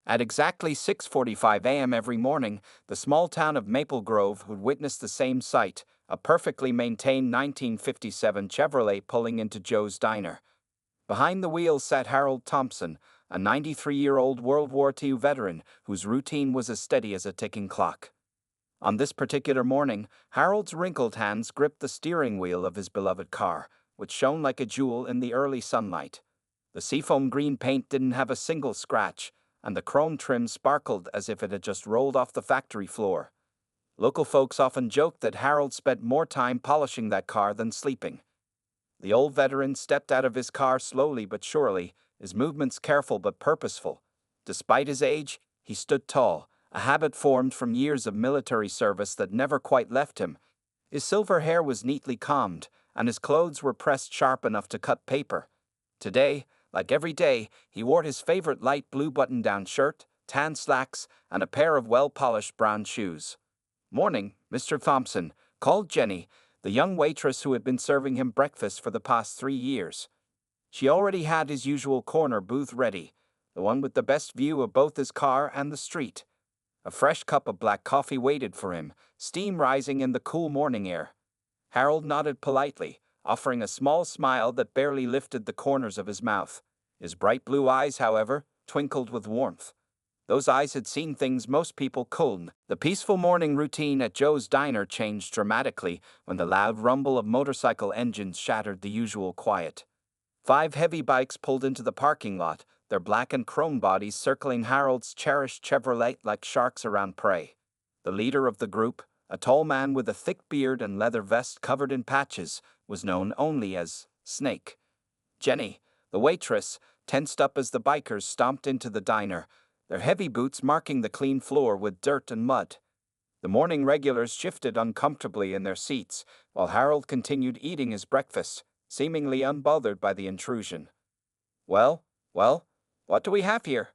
At exactly 6:45 a.m. every morning, the small town of Maple Grove would witness the same sight, a perfectly maintained 1957 Chevrolet pulling into Joe's diner. Behind the wheel sat Harold Thompson, a 93-year-old World War II veteran whose routine was as steady as a ticking clock. On this particular morning, Harold's wrinkled hands gripped the steering wheel of his beloved car, which shone like a jewel in the early sunlight. The seafoam green paint didn't have a single scratch, and the chrome trim sparkled as if it had just rolled off the factory floor. Local folks often joked that Harold spent more time polishing that car than sleeping. The old veteran stepped out of his car slowly but surely, his movements careful but purposeful. Despite his age, he stood tall, a habit formed from years of military service that never quite left him. His silver hair was neatly combed, and his clothes were pressed sharp enough to cut paper. Today, like every day, he wore his favorite light blue button-down shirt, tan slacks, and a pair of well-polished brown shoes. "Morning, Mr. Thompson," called Jenny, the young waitress who had been serving him breakfast for the past 3 years. She already had his usual corner booth ready, the one with the best view of both his car and the street. A fresh cup of black coffee waited for him, steam rising in the cool morning air. Harold nodded politely, offering a small smile that barely lifted the corners of his mouth. His bright blue eyes, however, twinkled with warmth. Those eyes had seen things most people couldn't. The peaceful morning routine at Joe's diner changed dramatically when the loud rumble of motorcycle engines shattered the usual quiet. 5 heavy bikes pulled into the parking lot, their black and chrome bodies circling Harold's cherished Chevrolet like sharks around prey. The leader of the group, a tall man with a thick beard and leather vest covered in patches, was known only as Snake. Jenny, the waitress, tensed up as the bikers stomped into the diner, their heavy boots marking the clean floor with dirt and mud. The morning regulars shifted uncomfortably in their seats, while Harold continued eating his breakfast, seemingly unbothered by the intrusion. Well, what do we have here?"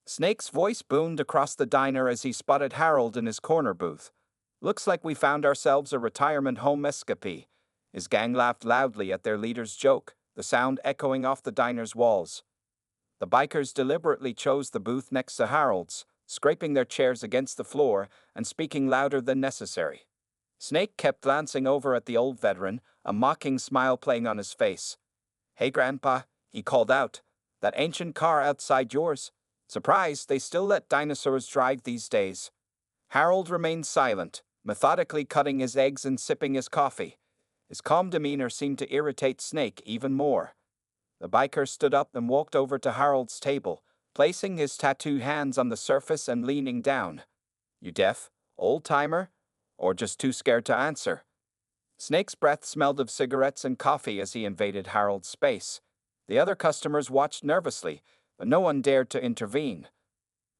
Snake's voice boomed across the diner as he spotted Harold in his corner booth. "Looks like we found ourselves a retirement home escapee." His gang laughed loudly at their leader's joke, the sound echoing off the diner's walls. The bikers deliberately chose the booth next to Harold's, scraping their chairs against the floor and speaking louder than necessary. Snake kept glancing over at the old veteran, a mocking smile playing on his face. "Hey, Grandpa," he called out, "that ancient car outside yours? Surprised they still let dinosaurs drive these days." Harold remained silent, methodically cutting his eggs and sipping his coffee. His calm demeanor seemed to irritate Snake even more. The biker stood up and walked over to Harold's table, placing his tattooed hands on the surface and leaning down. "You deaf, old-timer? Or just too scared to answer?" Snake's breath smelled of cigarettes and coffee as he invaded Harold's space. The other customers watched nervously, but no one dared to intervene.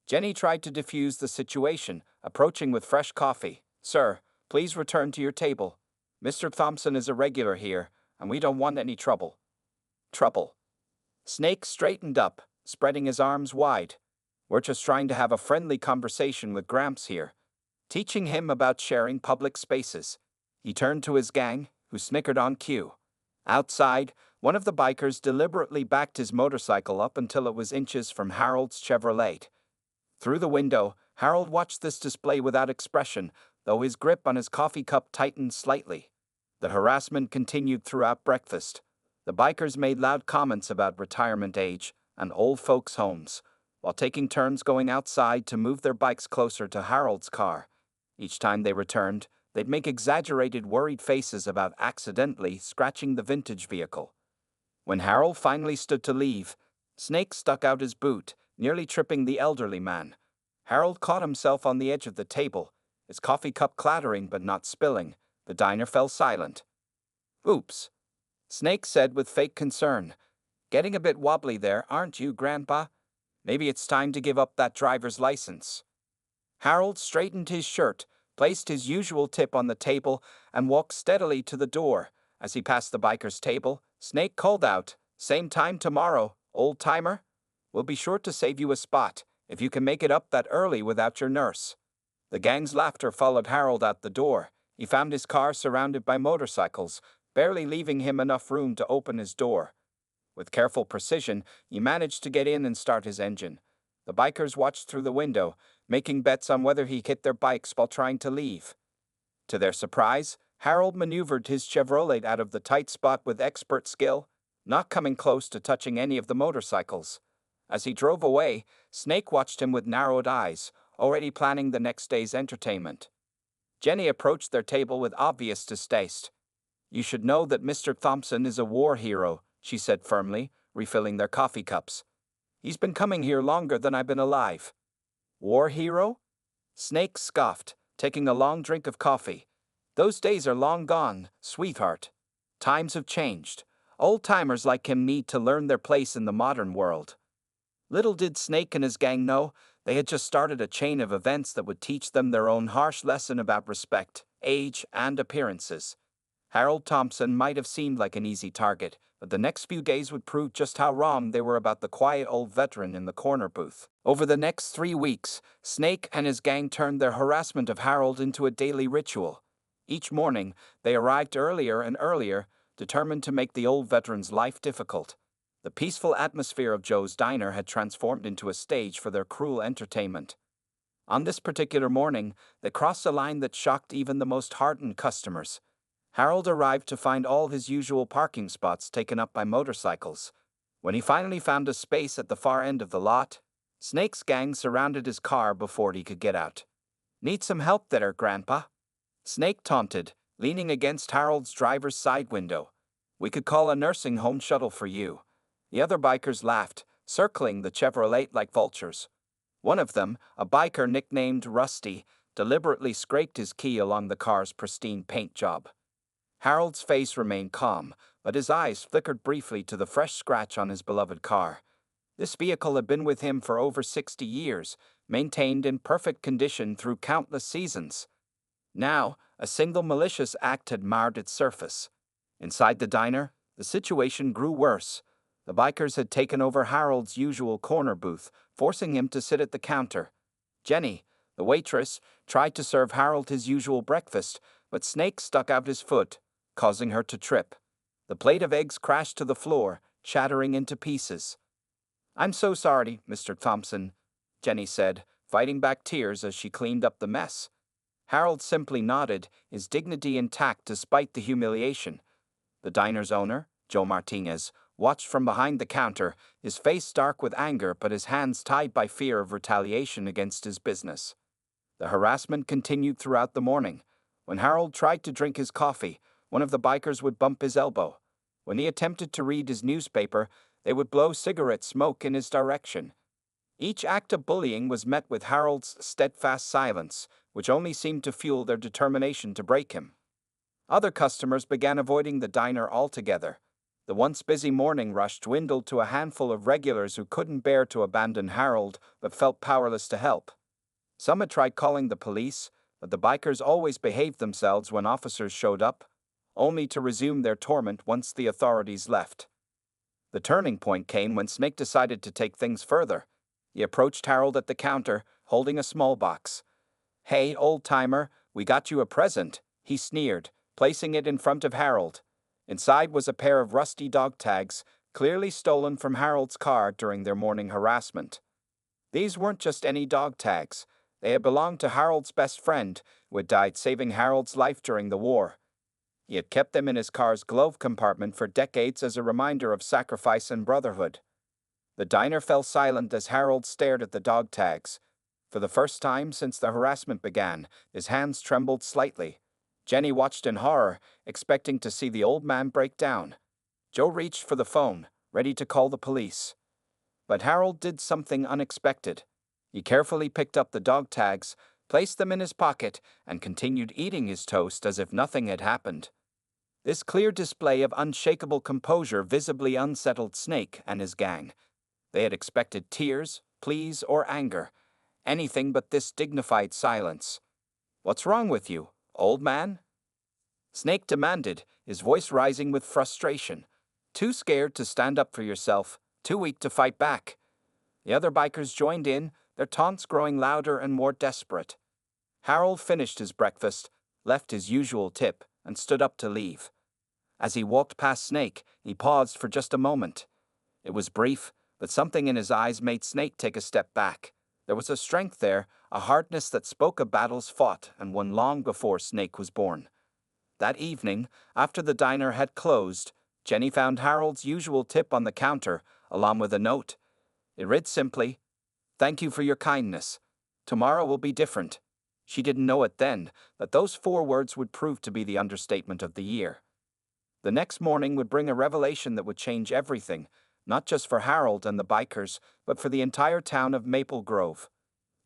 Jenny tried to defuse the situation, approaching with fresh coffee. "Sir, please return to your table. Mr. Thompson is a regular here, and we don't want any trouble." "Trouble?" Snake straightened up, spreading his arms wide. "We're just trying to have a friendly conversation with Gramps here, teaching him about sharing public spaces." He turned to his gang, who snickered on cue. Outside, one of the bikers deliberately backed his motorcycle up until it was inches from Harold's Chevrolet. Through the window, Harold watched this display without expression, though his grip on his coffee cup tightened slightly. The harassment continued throughout breakfast. The bikers made loud comments about retirement age and old folks' homes, while taking turns going outside to move their bikes closer to Harold's car. Each time they returned, they'd make exaggerated, worried faces about accidentally scratching the vintage vehicle. When Harold finally stood to leave, Snake stuck out his boot, nearly tripping the elderly man. Harold caught himself on the edge of the table, his coffee cup clattering but not spilling. The diner fell silent. "Oops," Snake said with fake concern. "Getting a bit wobbly there, aren't you, Grandpa? Maybe it's time to give up that driver's license." Harold straightened his shirt, placed his usual tip on the table, and walked steadily to the door. As he passed the biker's table, Snake called out, "Same time tomorrow, old-timer? We'll be sure to save you a spot, if you can make it up that early without your nurse." The gang's laughter followed Harold out the door. He found his car surrounded by motorcycles, barely leaving him enough room to open his door. With careful precision, he managed to get in and start his engine. The bikers watched through the window, making bets on whether he hit their bikes while trying to leave. To their surprise, Harold maneuvered his Chevrolet out of the tight spot with expert skill, not coming close to touching any of the motorcycles. As he drove away, Snake watched him with narrowed eyes, already planning the next day's entertainment. Jenny approached their table with obvious distaste. "You should know that Mr. Thompson is a war hero," she said firmly, refilling their coffee cups. "He's been coming here longer than I've been alive." "War hero?" Snake scoffed, taking a long drink of coffee. "Those days are long gone, sweetheart. Times have changed. Old-timers like him need to learn their place in the modern world." Little did Snake and his gang know, they had just started a chain of events that would teach them their own harsh lesson about respect, age, and appearances. Harold Thompson might have seemed like an easy target, but the next few days would prove just how wrong they were about the quiet old veteran in the corner booth. Over the next 3 weeks, Snake and his gang turned their harassment of Harold into a daily ritual. Each morning, they arrived earlier and earlier, determined to make the old veteran's life difficult. The peaceful atmosphere of Joe's Diner had transformed into a stage for their cruel entertainment. On this particular morning, they crossed a line that shocked even the most hardened customers. Harold arrived to find all his usual parking spots taken up by motorcycles. When he finally found a space at the far end of the lot, Snake's gang surrounded his car before he could get out. "Need some help there, Grandpa?" Snake taunted, leaning against Harold's driver's side window. "We could call a nursing home shuttle for you." The other bikers laughed, circling the Chevrolet like vultures. One of them, a biker nicknamed Rusty, deliberately scraped his key along the car's pristine paint job. Harold's face remained calm, but his eyes flickered briefly to the fresh scratch on his beloved car. This vehicle had been with him for over 60 years, maintained in perfect condition through countless seasons. Now, a single malicious act had marred its surface. Inside the diner, the situation grew worse. The bikers had taken over Harold's usual corner booth, forcing him to sit at the counter. Jenny, the waitress, tried to serve Harold his usual breakfast, but Snake stuck out his foot, causing her to trip. The plate of eggs crashed to the floor, shattering into pieces. "I'm so sorry, Mr. Thompson," Jenny said, fighting back tears as she cleaned up the mess. Harold simply nodded, his dignity intact despite the humiliation. The diner's owner, Joe Martinez, watched from behind the counter, his face dark with anger but his hands tied by fear of retaliation against his business. The harassment continued throughout the morning. When Harold tried to drink his coffee, one of the bikers would bump his elbow. When he attempted to read his newspaper, they would blow cigarette smoke in his direction. Each act of bullying was met with Harold's steadfast silence, which only seemed to fuel their determination to break him. Other customers began avoiding the diner altogether. The once busy morning rush dwindled to a handful of regulars who couldn't bear to abandon Harold but felt powerless to help. Some had tried calling the police, but the bikers always behaved themselves when officers showed up, only to resume their torment once the authorities left. The turning point came when Snake decided to take things further. He approached Harold at the counter, holding a small box. "Hey, old-timer, we got you a present," he sneered, placing it in front of Harold. Inside was a pair of rusty dog tags, clearly stolen from Harold's car during their morning harassment. These weren't just any dog tags. They had belonged to Harold's best friend, who had died saving Harold's life during the war. He had kept them in his car's glove compartment for decades as a reminder of sacrifice and brotherhood. The diner fell silent as Harold stared at the dog tags. For the first time since the harassment began, his hands trembled slightly. Jenny watched in horror, expecting to see the old man break down. Joe reached for the phone, ready to call the police. But Harold did something unexpected. He carefully picked up the dog tags, placed them in his pocket, and continued eating his toast as if nothing had happened. This clear display of unshakable composure visibly unsettled Snake and his gang. They had expected tears, pleas, or anger. Anything but this dignified silence. "What's wrong with you, old man?" Snake demanded, his voice rising with frustration. "Too scared to stand up for yourself, too weak to fight back." The other bikers joined in, their taunts growing louder and more desperate. Harold finished his breakfast, left his usual tip, and stood up to leave. As he walked past Snake, he paused for just a moment. It was brief, but something in his eyes made Snake take a step back. There was a strength there, a hardness that spoke of battles fought and won long before Snake was born. That evening, after the diner had closed, Jenny found Harold's usual tip on the counter, along with a note. It read simply, "Thank you for your kindness. Tomorrow will be different." She didn't know it then, that those 4 words would prove to be the understatement of the year. The next morning would bring a revelation that would change everything, not just for Harold and the bikers, but for the entire town of Maple Grove.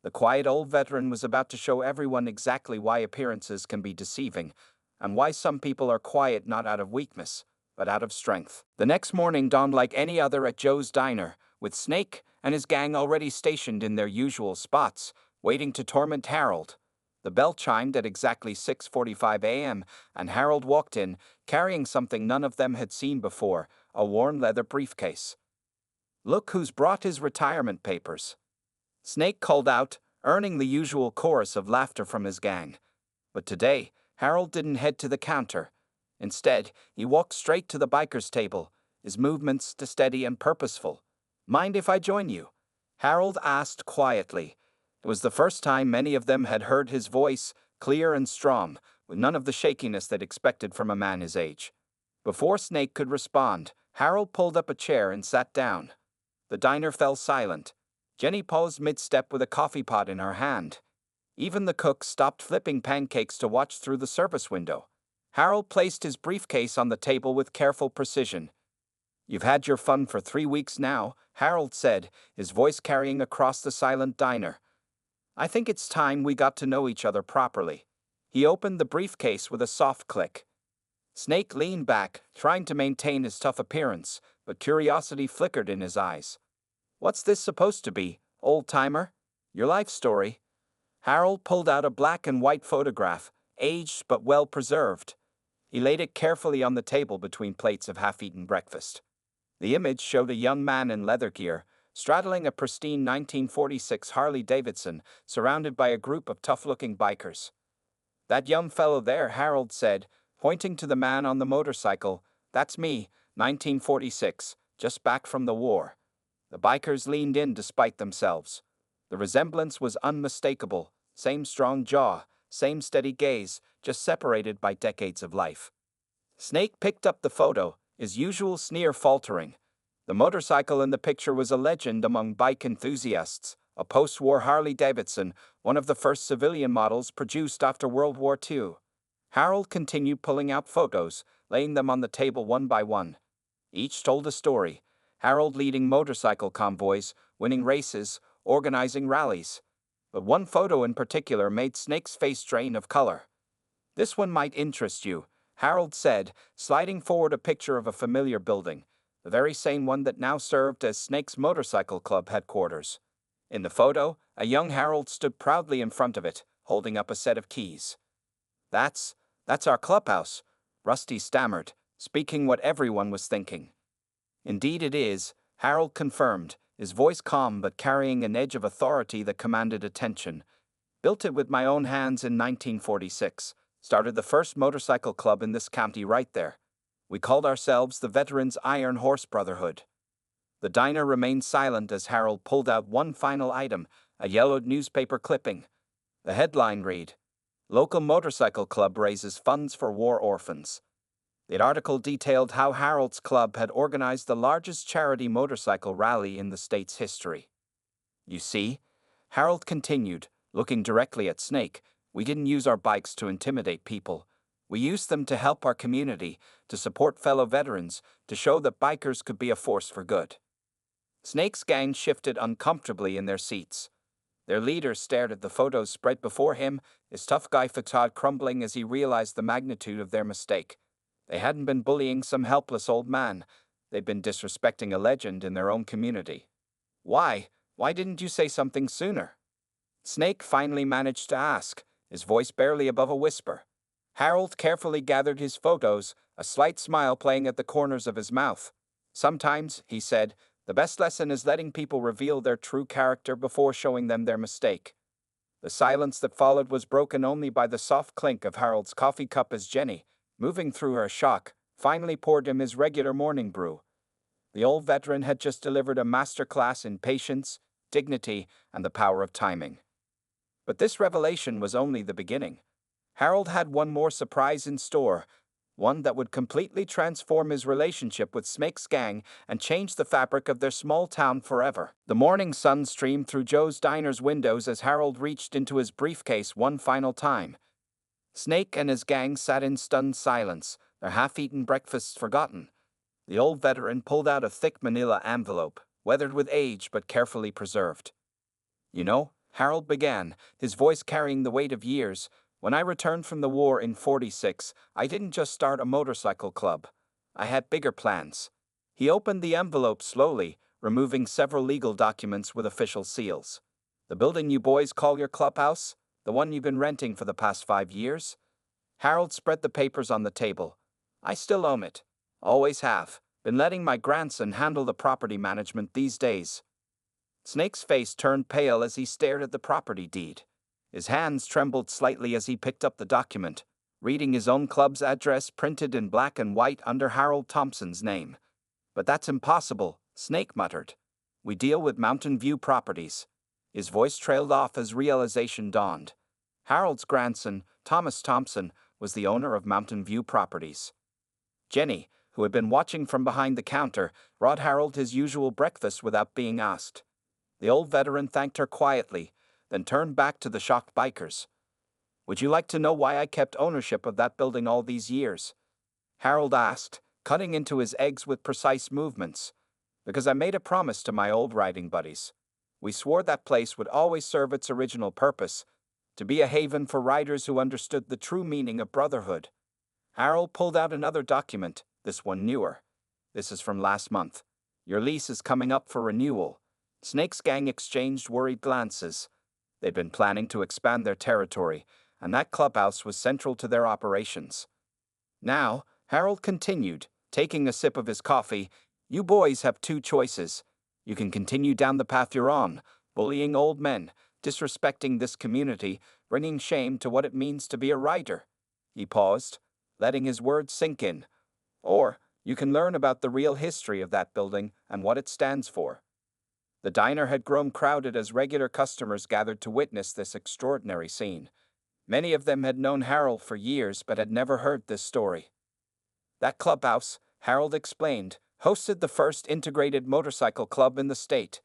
The quiet old veteran was about to show everyone exactly why appearances can be deceiving, and why some people are quiet not out of weakness, but out of strength. The next morning dawned like any other at Joe's diner, with Snake and his gang already stationed in their usual spots, waiting to torment Harold. The bell chimed at exactly 6:45 a.m., and Harold walked in, carrying something none of them had seen before, a worn leather briefcase. "Look who's brought his retirement papers," Snake called out, earning the usual chorus of laughter from his gang. But today, Harold didn't head to the counter. Instead, he walked straight to the biker's table, his movements steady and purposeful. "Mind if I join you?" Harold asked quietly. It was the first time many of them had heard his voice, clear and strong, with none of the shakiness they'd expected from a man his age. Before Snake could respond, Harold pulled up a chair and sat down. The diner fell silent. Jenny paused mid-step with a coffee pot in her hand. Even the cook stopped flipping pancakes to watch through the service window. Harold placed his briefcase on the table with careful precision. "You've had your fun for 3 weeks now," Harold said, his voice carrying across the silent diner. "I think it's time we got to know each other properly." He opened the briefcase with a soft click. Snake leaned back, trying to maintain his tough appearance, but curiosity flickered in his eyes. "What's this supposed to be, old-timer? Your life story?" Harold pulled out a black and white photograph, aged but well preserved. He laid it carefully on the table between plates of half-eaten breakfast. The image showed a young man in leather gear, straddling a pristine 1946 Harley-Davidson, surrounded by a group of tough-looking bikers. "That young fellow there," Harold said, pointing to the man on the motorcycle. "That's me, 1946, just back from the war." The bikers leaned in despite themselves. The resemblance was unmistakable, same strong jaw, same steady gaze, just separated by decades of life. Snake picked up the photo, his usual sneer faltering. The motorcycle in the picture was a legend among bike enthusiasts, a post-war Harley-Davidson, one of the first civilian models produced after World War II. Harold continued pulling out photos, laying them on the table one by one. Each told a story. Harold leading motorcycle convoys, winning races, organizing rallies. But one photo in particular made Snake's face drain of color. "This one might interest you," Harold said, sliding forward a picture of a familiar building, the very same one that now served as Snake's motorcycle club headquarters. In the photo, a young Harold stood proudly in front of it, holding up a set of keys. That's our clubhouse," Rusty stammered, speaking what everyone was thinking. "Indeed it is," Harold confirmed, his voice calm but carrying an edge of authority that commanded attention. "Built it with my own hands in 1946. Started the first motorcycle club in this county right there. We called ourselves the Veterans Iron Horse Brotherhood." The diner remained silent as Harold pulled out one final item, a yellowed newspaper clipping. The headline read, "Local Motorcycle Club Raises Funds for War Orphans." The article detailed how Harold's club had organized the largest charity motorcycle rally in the state's history. "You see," Harold continued, looking directly at Snake, "we didn't use our bikes to intimidate people. We used them to help our community, to support fellow veterans, to show that bikers could be a force for good." Snake's gang shifted uncomfortably in their seats. Their leader stared at the photos spread before him, his tough guy facade crumbling as he realized the magnitude of their mistake. They hadn't been bullying some helpless old man. They'd been disrespecting a legend in their own community. Why didn't you say something sooner?" Snake finally managed to ask, his voice barely above a whisper. Harold carefully gathered his photos, a slight smile playing at the corners of his mouth. "Sometimes," he said, "the best lesson is letting people reveal their true character before showing them their mistake." The silence that followed was broken only by the soft clink of Harold's coffee cup as Jenny, moving through her shock, finally poured him his regular morning brew. The old veteran had just delivered a masterclass in patience, dignity, and the power of timing. But this revelation was only the beginning. Harold had one more surprise in store, one that would completely transform his relationship with Snake's gang and change the fabric of their small town forever. The morning sun streamed through Joe's diner's windows as Harold reached into his briefcase one final time. Snake and his gang sat in stunned silence, their half-eaten breakfasts forgotten. The old veteran pulled out a thick manila envelope, weathered with age but carefully preserved. "You know," Harold began, his voice carrying the weight of years, "when I returned from the war in '46, I didn't just start a motorcycle club. I had bigger plans." He opened the envelope slowly, removing several legal documents with official seals. "The building you boys call your clubhouse? The one you've been renting for the past 5 years?" Harold spread the papers on the table. "I still own it. Always have. Been letting my grandson handle the property management these days." Snake's face turned pale as he stared at the property deed. His hands trembled slightly as he picked up the document, reading his own club's address printed in black and white under Harold Thompson's name. "But that's impossible," Snake muttered. "We deal with Mountain View Properties." His voice trailed off as realization dawned. Harold's grandson, Thomas Thompson, was the owner of Mountain View Properties. Jenny, who had been watching from behind the counter, brought Harold his usual breakfast without being asked. The old veteran thanked her quietly, then turned back to the shocked bikers. "Would you like to know why I kept ownership of that building all these years?" Harold asked, cutting into his eggs with precise movements. "Because I made a promise to my old riding buddies. We swore that place would always serve its original purpose, to be a haven for riders who understood the true meaning of brotherhood." Harold pulled out another document, this one newer. "This is from last month. Your lease is coming up for renewal." Snake's gang exchanged worried glances. They'd been planning to expand their territory, and that clubhouse was central to their operations. "Now," Harold continued, taking a sip of his coffee, "you boys have two choices. You can continue down the path you're on, bullying old men, disrespecting this community, bringing shame to what it means to be a rider." He paused, letting his words sink in. "Or you can learn about the real history of that building and what it stands for." The diner had grown crowded as regular customers gathered to witness this extraordinary scene. Many of them had known Harold for years but had never heard this story. "That clubhouse," Harold explained, "hosted the first integrated motorcycle club in the state.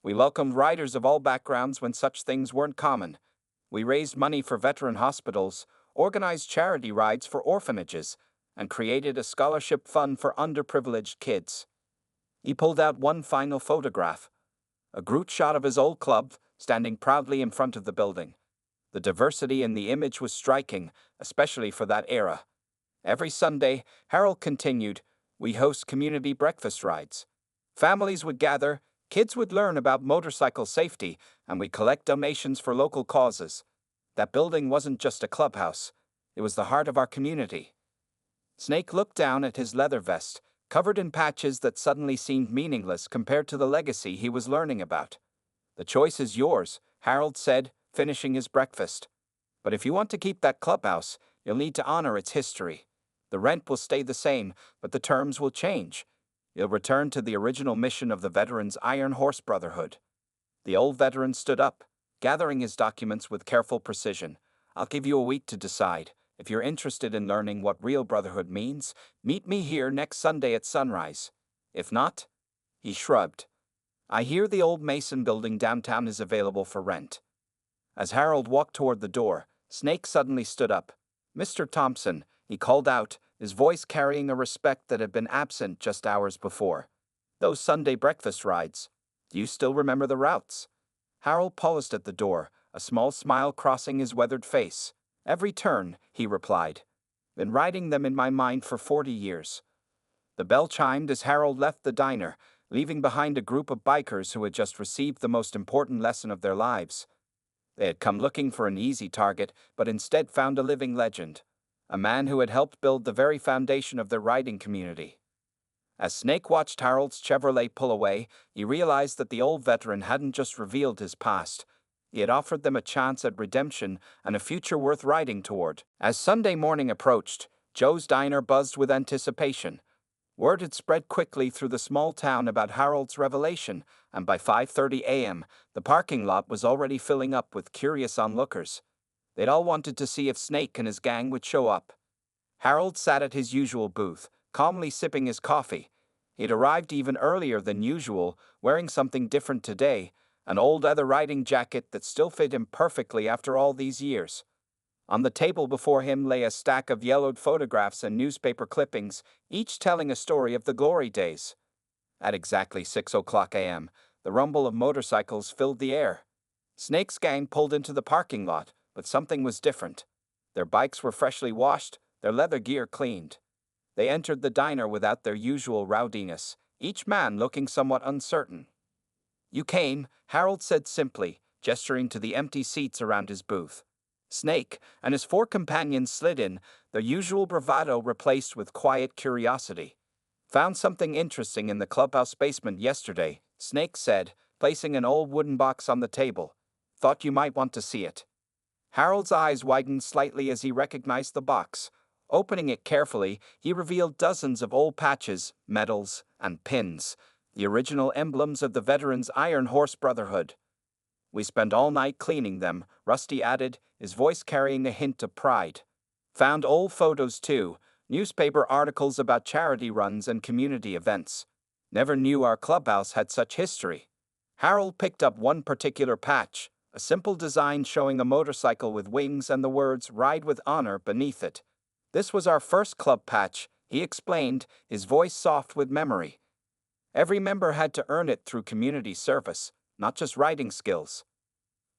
We welcomed riders of all backgrounds when such things weren't common. We raised money for veteran hospitals, organized charity rides for orphanages, and created a scholarship fund for underprivileged kids." He pulled out one final photograph, a group shot of his old club standing proudly in front of the building. The diversity in the image was striking, especially for that era. "Every Sunday," Harold continued, "we host community breakfast rides. Families would gather, kids would learn about motorcycle safety, and we'd collect donations for local causes. That building wasn't just a clubhouse, it was the heart of our community." Snake looked down at his leather vest, covered in patches that suddenly seemed meaningless compared to the legacy he was learning about. "The choice is yours," Harold said, finishing his breakfast. "But if you want to keep that clubhouse, you'll need to honor its history. The rent will stay the same, but the terms will change. You'll return to the original mission of the Veterans Iron Horse Brotherhood." The old veteran stood up, gathering his documents with careful precision. "I'll give you a week to decide. If you're interested in learning what real brotherhood means, meet me here next Sunday at sunrise. If not," he shrugged, "I hear the old Mason building downtown is available for rent." As Harold walked toward the door, Snake suddenly stood up. "Mr. Thompson," he called out, his voice carrying a respect that had been absent just hours before. "Those Sunday breakfast rides. Do you still remember the routes?" Harold paused at the door, a small smile crossing his weathered face. "Every turn," he replied. "Been riding them in my mind for 40 years. The bell chimed as Harold left the diner, leaving behind a group of bikers who had just received the most important lesson of their lives. They had come looking for an easy target, but instead found a living legend, a man who had helped build the very foundation of their riding community. As Snake watched Harold's Chevrolet pull away, he realized that the old veteran hadn't just revealed his past. He had offered them a chance at redemption and a future worth riding toward. As Sunday morning approached, Joe's diner buzzed with anticipation. Word had spread quickly through the small town about Harold's revelation, and by 5:30 a.m., the parking lot was already filling up with curious onlookers. They'd all wanted to see if Snake and his gang would show up. Harold sat at his usual booth, calmly sipping his coffee. He'd arrived even earlier than usual, wearing something different today, an old leather riding jacket that still fit him perfectly after all these years. On the table before him lay a stack of yellowed photographs and newspaper clippings, each telling a story of the glory days. At exactly 6 o'clock a.m., the rumble of motorcycles filled the air. Snake's gang pulled into the parking lot, but something was different. Their bikes were freshly washed, their leather gear cleaned. They entered the diner without their usual rowdiness, each man looking somewhat uncertain. "You came," Harold said simply, gesturing to the empty seats around his booth. Snake and his four companions slid in, their usual bravado replaced with quiet curiosity. "Found something interesting in the clubhouse basement yesterday," Snake said, placing an old wooden box on the table. "Thought you might want to see it." Harold's eyes widened slightly as he recognized the box. Opening it carefully, he revealed dozens of old patches, medals, and pins, the original emblems of the veterans' Iron Horse Brotherhood. "We spent all night cleaning them," Rusty added, his voice carrying a hint of pride. "Found old photos too, newspaper articles about charity runs and community events. Never knew our clubhouse had such history." Harold picked up one particular patch, a simple design showing a motorcycle with wings and the words "Ride with Honor" beneath it. "This was our first club patch," he explained, his voice soft with memory. "Every member had to earn it through community service, not just riding skills."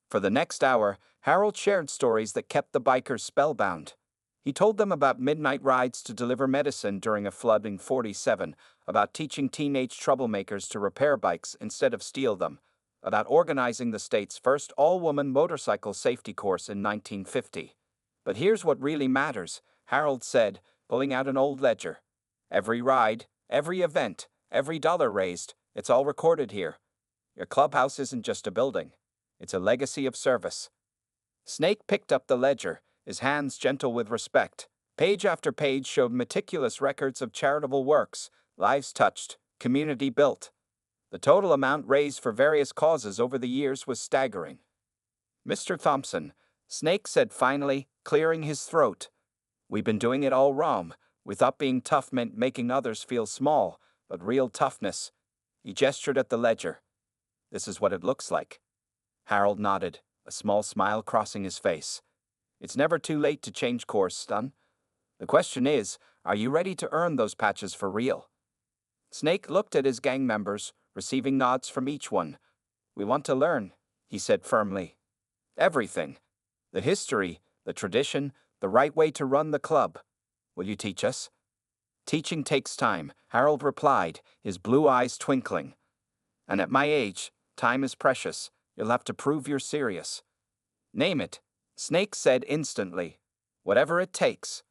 For the next hour, Harold shared stories that kept the bikers spellbound. He told them about midnight rides to deliver medicine during a flood in '47, about teaching teenage troublemakers to repair bikes instead of steal them, about organizing the state's first all-woman motorcycle safety course in 1950. "But here's what really matters," Harold said, pulling out an old ledger. "Every ride, every event, every dollar raised, it's all recorded here. Your clubhouse isn't just a building. It's a legacy of service." Snake picked up the ledger, his hands gentle with respect. Page after page showed meticulous records of charitable works, lives touched, community built. The total amount raised for various causes over the years was staggering. "Mr. Thompson," Snake said finally, clearing his throat. "We've been doing it all wrong. We thought being tough meant making others feel small, but real toughness." He gestured at the ledger. "This is what it looks like." Harold nodded, a small smile crossing his face. "It's never too late to change course, son. The question is, are you ready to earn those patches for real?" Snake looked at his gang members, receiving nods from each one. "We want to learn," he said firmly. "Everything. The history, the tradition, the right way to run the club. Will you teach us?" "Teaching takes time," Harold replied, his blue eyes twinkling. "And at my age, time is precious. You'll have to prove you're serious." "Name it," Snake said instantly. "Whatever it takes."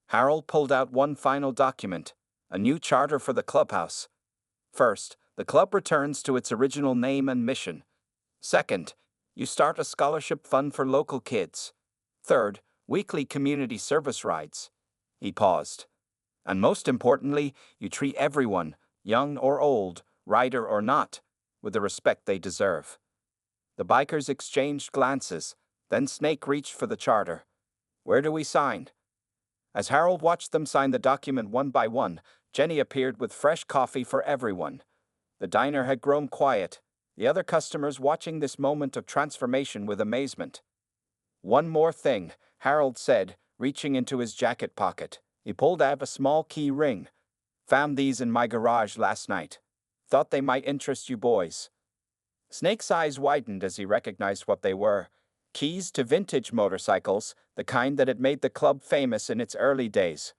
Harold pulled out one final document, a new charter for the clubhouse. First, the club returns to its original name and mission. Second, you start a scholarship fund for local kids. Third, weekly community service rides. He paused. "And most importantly, you treat everyone, young or old, rider or not, with the respect they deserve." The bikers exchanged glances, then Snake reached for the charter. "Where do we sign?" As Harold watched them sign the document one by one, Jenny appeared with fresh coffee for everyone. The diner had grown quiet, the other customers watching this moment of transformation with amazement. "One more thing," Harold said, reaching into his jacket pocket. He pulled out a small key ring. "Found these in my garage last night. Thought they might interest you boys." Snake's eyes widened as he recognized what they were. Keys to vintage motorcycles, the kind that had made the club famous in its early days.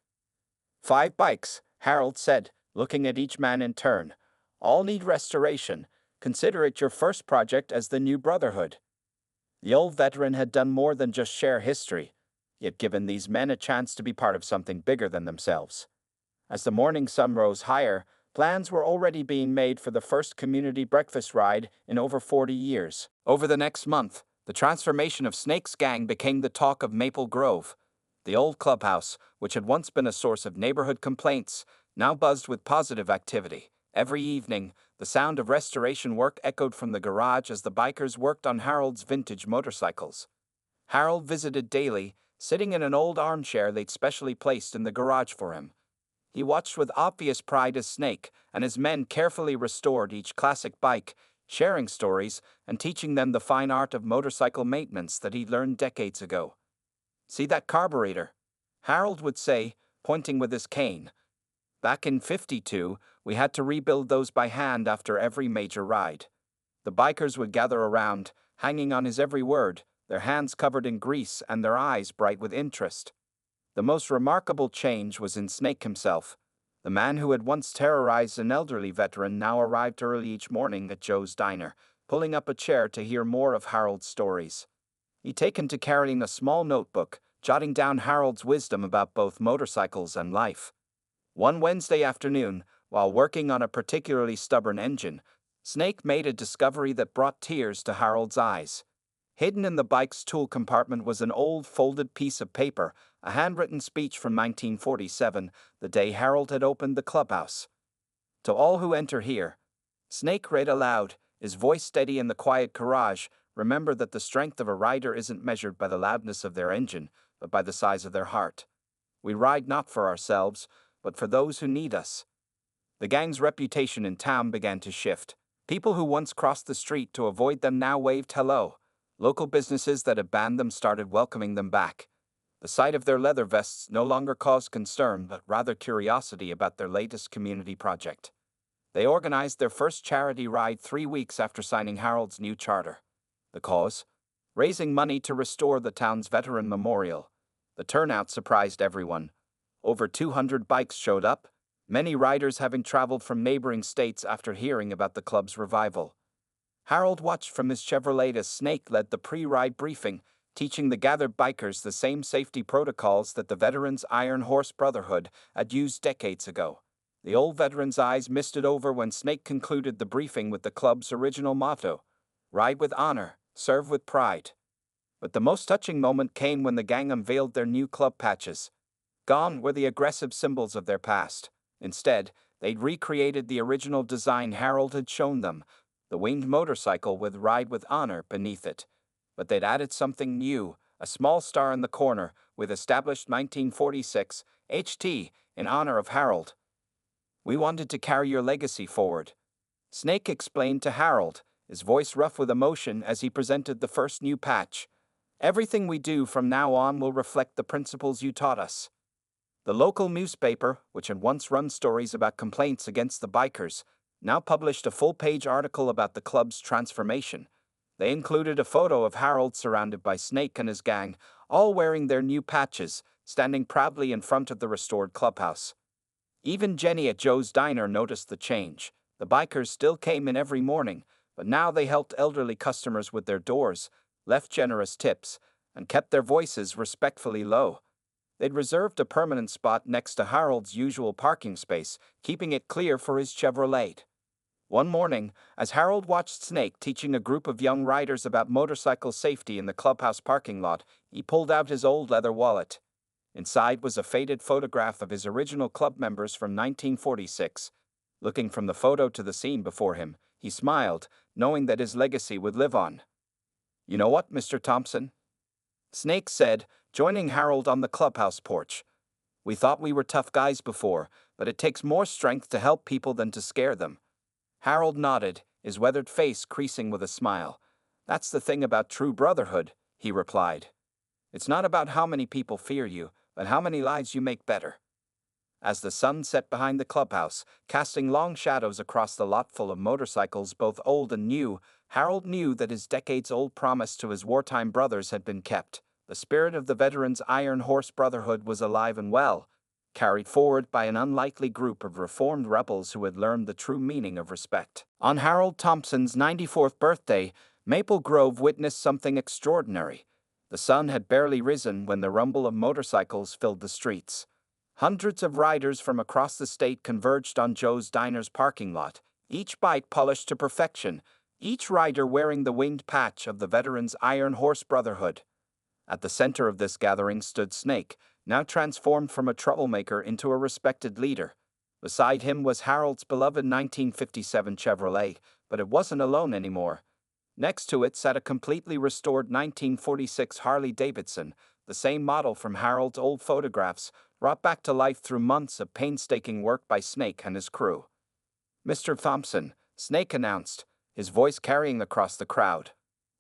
5 bikes, Harold said, looking at each man in turn. "All need restoration. Consider it your first project as the new brotherhood." The old veteran had done more than just share history. He had given these men a chance to be part of something bigger than themselves. As the morning sun rose higher, plans were already being made for the first community breakfast ride in over 40 years. Over the next month, the transformation of Snake's gang became the talk of Maple Grove. The old clubhouse, which had once been a source of neighborhood complaints, now buzzed with positive activity. Every evening, the sound of restoration work echoed from the garage as the bikers worked on Harold's vintage motorcycles. Harold visited daily, sitting in an old armchair they'd specially placed in the garage for him. He watched with obvious pride as Snake and his men carefully restored each classic bike, sharing stories and teaching them the fine art of motorcycle maintenance that he'd learned decades ago. "See that carburetor?" Harold would say, pointing with his cane. "Back in '52, we had to rebuild those by hand after every major ride." The bikers would gather around, hanging on his every word, their hands covered in grease and their eyes bright with interest. The most remarkable change was in Snake himself. The man who had once terrorized an elderly veteran now arrived early each morning at Joe's diner, pulling up a chair to hear more of Harold's stories. He'd taken to carrying a small notebook, jotting down Harold's wisdom about both motorcycles and life. One Wednesday afternoon, while working on a particularly stubborn engine, Snake made a discovery that brought tears to Harold's eyes. Hidden in the bike's tool compartment was an old folded piece of paper, a handwritten speech from 1947, the day Harold had opened the clubhouse. "To all who enter here," Snake read aloud, his voice steady in the quiet garage, "remember that the strength of a rider isn't measured by the loudness of their engine, but by the size of their heart. We ride not for ourselves, but for those who need us." The gang's reputation in town began to shift. People who once crossed the street to avoid them now waved hello. Local businesses that had banned them started welcoming them back. The sight of their leather vests no longer caused concern, but rather curiosity about their latest community project. They organized their first charity ride 3 weeks after signing Harold's new charter. The cause? Raising money to restore the town's veteran memorial. The turnout surprised everyone. Over 200 bikes showed up, many riders having traveled from neighboring states after hearing about the club's revival. Harold watched from his Chevrolet as Snake led the pre-ride briefing, teaching the gathered bikers the same safety protocols that the Veterans Iron Horse Brotherhood had used decades ago. The old veteran's eyes misted over when Snake concluded the briefing with the club's original motto, "Ride with honor, serve with pride." But the most touching moment came when the gang unveiled their new club patches. Gone were the aggressive symbols of their past. Instead, they'd recreated the original design Harold had shown them, the winged motorcycle with "Ride with Honor" beneath it. But they'd added something new, a small star in the corner with established 1946 HT in honor of Harold. "We wanted to carry your legacy forward," Snake explained to Harold, his voice rough with emotion as he presented the first new patch. "Everything we do from now on will reflect the principles you taught us." The local newspaper, which had once run stories about complaints against the bikers, now published a full-page article about the club's transformation. They included a photo of Harold surrounded by Snake and his gang, all wearing their new patches, standing proudly in front of the restored clubhouse. Even Jenny at Joe's diner noticed the change. The bikers still came in every morning, but now they helped elderly customers with their doors, left generous tips, and kept their voices respectfully low. They'd reserved a permanent spot next to Harold's usual parking space, keeping it clear for his Chevrolet. One morning, as Harold watched Snake teaching a group of young riders about motorcycle safety in the clubhouse parking lot, he pulled out his old leather wallet. Inside was a faded photograph of his original club members from 1946. Looking from the photo to the scene before him, he smiled, knowing that his legacy would live on. "You know what, Mr. Thompson?" Snake said, joining Harold on the clubhouse porch. "We thought we were tough guys before, but it takes more strength to help people than to scare them." Harold nodded, his weathered face creasing with a smile. "That's the thing about true brotherhood," he replied. "It's not about how many people fear you, but how many lives you make better." As the sun set behind the clubhouse, casting long shadows across the lot full of motorcycles both old and new, Harold knew that his decades-old promise to his wartime brothers had been kept. The spirit of the Veterans Iron Horse Brotherhood was alive and well, carried forward by an unlikely group of reformed rebels who had learned the true meaning of respect. On Harold Thompson's 94th birthday, Maple Grove witnessed something extraordinary. The sun had barely risen when the rumble of motorcycles filled the streets. Hundreds of riders from across the state converged on Joe's diner's parking lot, each bike polished to perfection, each rider wearing the winged patch of the Veterans Iron Horse Brotherhood. At the center of this gathering stood Snake, now transformed from a troublemaker into a respected leader. Beside him was Harold's beloved 1957 Chevrolet, but it wasn't alone anymore. Next to it sat a completely restored 1946 Harley-Davidson, the same model from Harold's old photographs, brought back to life through months of painstaking work by Snake and his crew. "Mr. Thompson," Snake announced, his voice carrying across the crowd,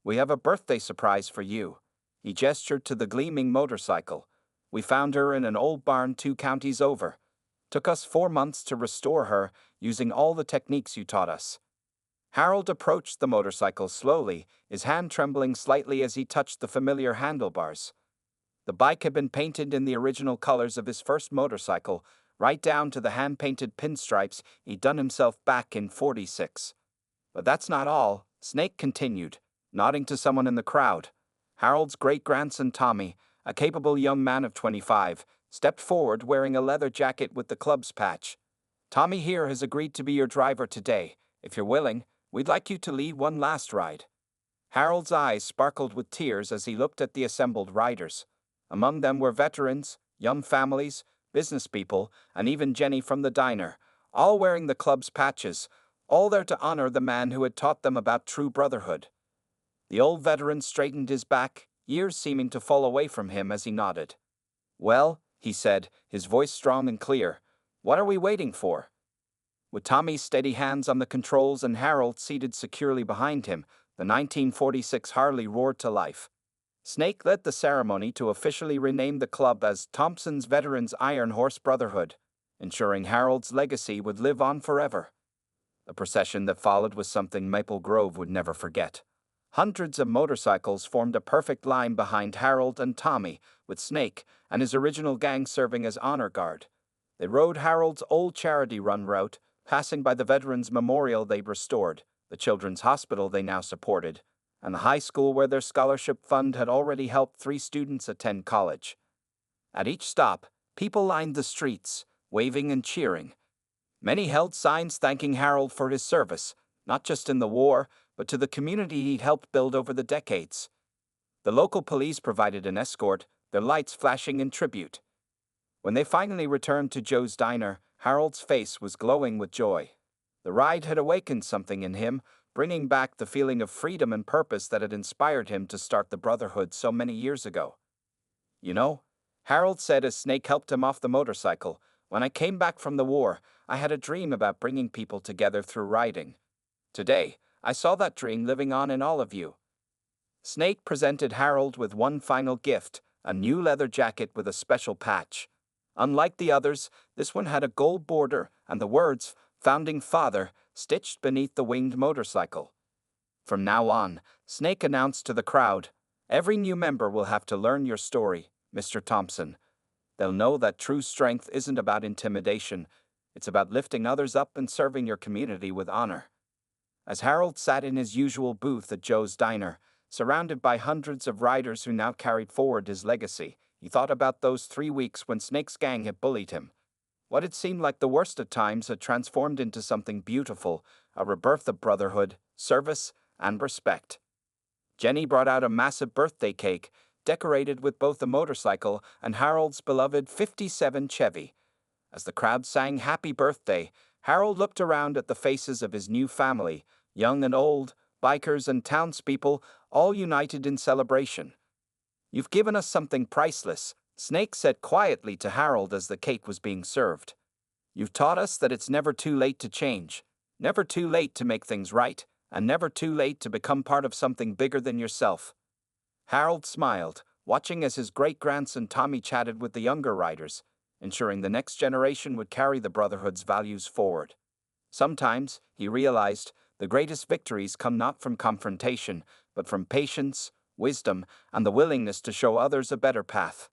"we have a birthday surprise for you." He gestured to the gleaming motorcycle. "We found her in an old barn 2 counties over. Took us 4 months to restore her, using all the techniques you taught us." Harold approached the motorcycle slowly, his hand trembling slightly as he touched the familiar handlebars. The bike had been painted in the original colors of his first motorcycle, right down to the hand-painted pinstripes he'd done himself back in '46. "But that's not all," Snake continued, nodding to someone in the crowd. Harold's great-grandson Tommy, a capable young man of 25, stepped forward wearing a leather jacket with the club's patch. "Tommy here has agreed to be your driver today. If you're willing, we'd like you to lead one last ride." Harold's eyes sparkled with tears as he looked at the assembled riders. Among them were veterans, young families, business people, and even Jenny from the diner, all wearing the club's patches, all there to honor the man who had taught them about true brotherhood. The old veteran straightened his back, years seeming to fall away from him as he nodded. "Well," he said, his voice strong and clear, "what are we waiting for?" With Tommy's steady hands on the controls and Harold seated securely behind him, the 1946 Harley roared to life. Snake led the ceremony to officially rename the club as Thompson's Veterans Iron Horse Brotherhood, ensuring Harold's legacy would live on forever. The procession that followed was something Maple Grove would never forget. Hundreds of motorcycles formed a perfect line behind Harold and Tommy, with Snake and his original gang serving as honor guard. They rode Harold's old charity run route, passing by the Veterans Memorial they'd restored, the children's hospital they now supported, and the high school where their scholarship fund had already helped 3 students attend college. At each stop, people lined the streets, waving and cheering. Many held signs thanking Harold for his service, not just in the war, but to the community he'd helped build over the decades. The local police provided an escort, their lights flashing in tribute. When they finally returned to Joe's diner, Harold's face was glowing with joy. The ride had awakened something in him, bringing back the feeling of freedom and purpose that had inspired him to start the Brotherhood so many years ago. "You know," Harold said as Snake helped him off the motorcycle, "when I came back from the war, I had a dream about bringing people together through riding. Today, I saw that dream living on in all of you." Snake presented Harold with one final gift, a new leather jacket with a special patch. Unlike the others, this one had a gold border and the words, "Founding Father," stitched beneath the winged motorcycle. From now on, Snake announced to the crowd, "Every new member will have to learn your story, Mr. Thompson. They'll know that true strength isn't about intimidation, it's about lifting others up and serving your community with honor." As Harold sat in his usual booth at Joe's diner, surrounded by hundreds of riders who now carried forward his legacy, he thought about those 3 weeks when Snake's gang had bullied him. What had seemed like the worst at times had transformed into something beautiful, a rebirth of brotherhood, service, and respect. Jenny brought out a massive birthday cake, decorated with both the motorcycle and Harold's beloved '57 Chevy. As the crowd sang Happy Birthday, Harold looked around at the faces of his new family, young and old, bikers and townspeople, all united in celebration. "You've given us something priceless," Snake said quietly to Harold as the cake was being served. "You've taught us that it's never too late to change, never too late to make things right, and never too late to become part of something bigger than yourself." Harold smiled, watching as his great-grandson Tommy chatted with the younger riders, ensuring the next generation would carry the Brotherhood's values forward. Sometimes, he realized, the greatest victories come not from confrontation, but from patience, wisdom, and the willingness to show others a better path.